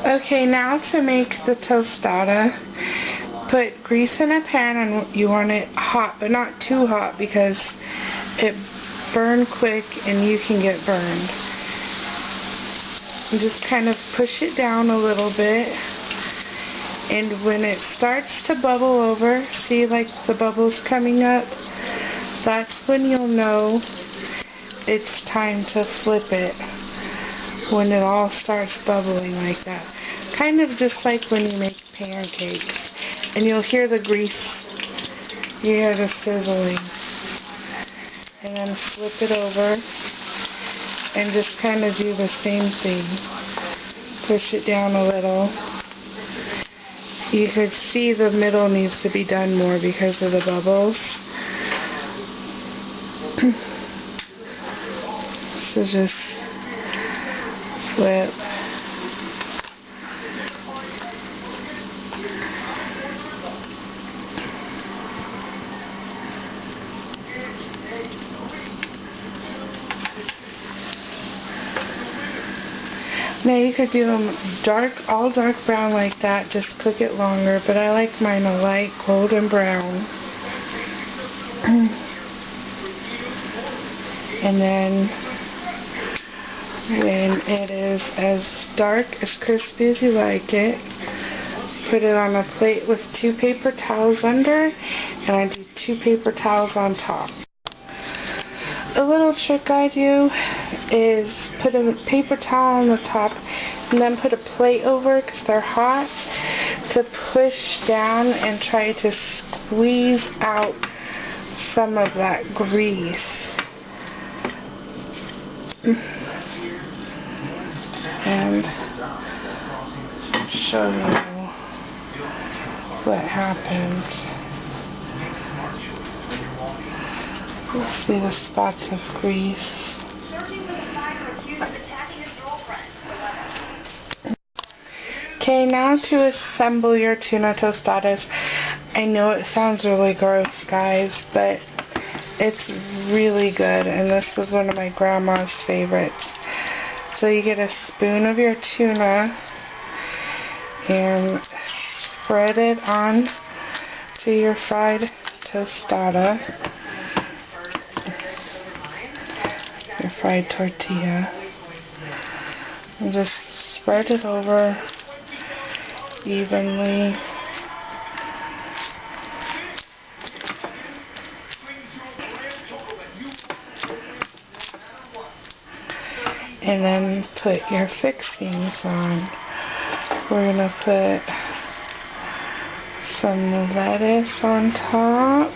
Okay, now to make the tostada, put grease in a pan, and you want it hot, but not too hot because it burns quick and you can get burned. And just kind of push it down a little bit, and when it starts to bubble over, see like the bubbles coming up, that's when you'll know it's time to flip it. When it all starts bubbling like that. Kind of just like when you make pancakes. And you'll hear the grease. You hear the sizzling. And then flip it over. And just kind of do the same thing. Push it down a little. You could see the middle needs to be done more because of the bubbles. So just flip. Now you could do them all dark brown like that, just cook it longer, but I like mine a light golden brown. And then when it is as dark, as crispy as you like it, put it on a plate with 2 paper towels under, and I do 2 paper towels on top. A little trick I do is put a paper towel on the top and then put a plate over because they're hot to push down and try to squeeze out some of that grease. And show you what happens. You'll see the spots of grease. Okay, now to assemble your tuna tostadas. I know it sounds really gross, guys, but it's really good, and this was one of my grandma's favorites. So you get a spoon of your tuna and spread it on to your fried tostada, your fried tortilla, and just spread it over evenly. And then put your fixings on. We're going to put some lettuce on top.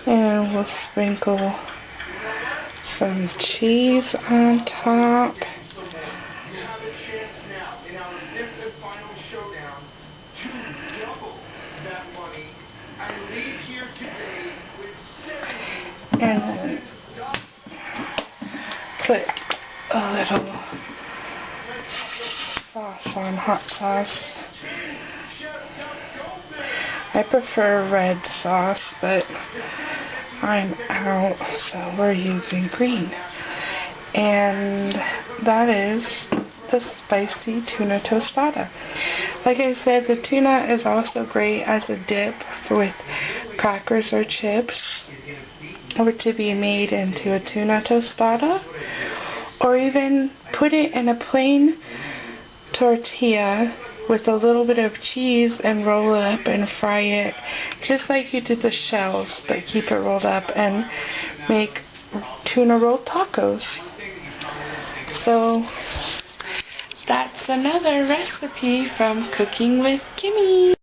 And we'll sprinkle some cheese on top. And then put a little sauce on, hot sauce. I prefer red sauce, but I'm out, so we're using green. And that is the spicy tuna tostada. Like I said, the tuna is also great as a dip with crackers or chips, or to be made into a tuna tostada, or even put it in a plain tortilla with a little bit of cheese and roll it up and fry it just like you did the shells, but keep it rolled up and make tuna roll tacos. So that's another recipe from Cooking with Kimmie.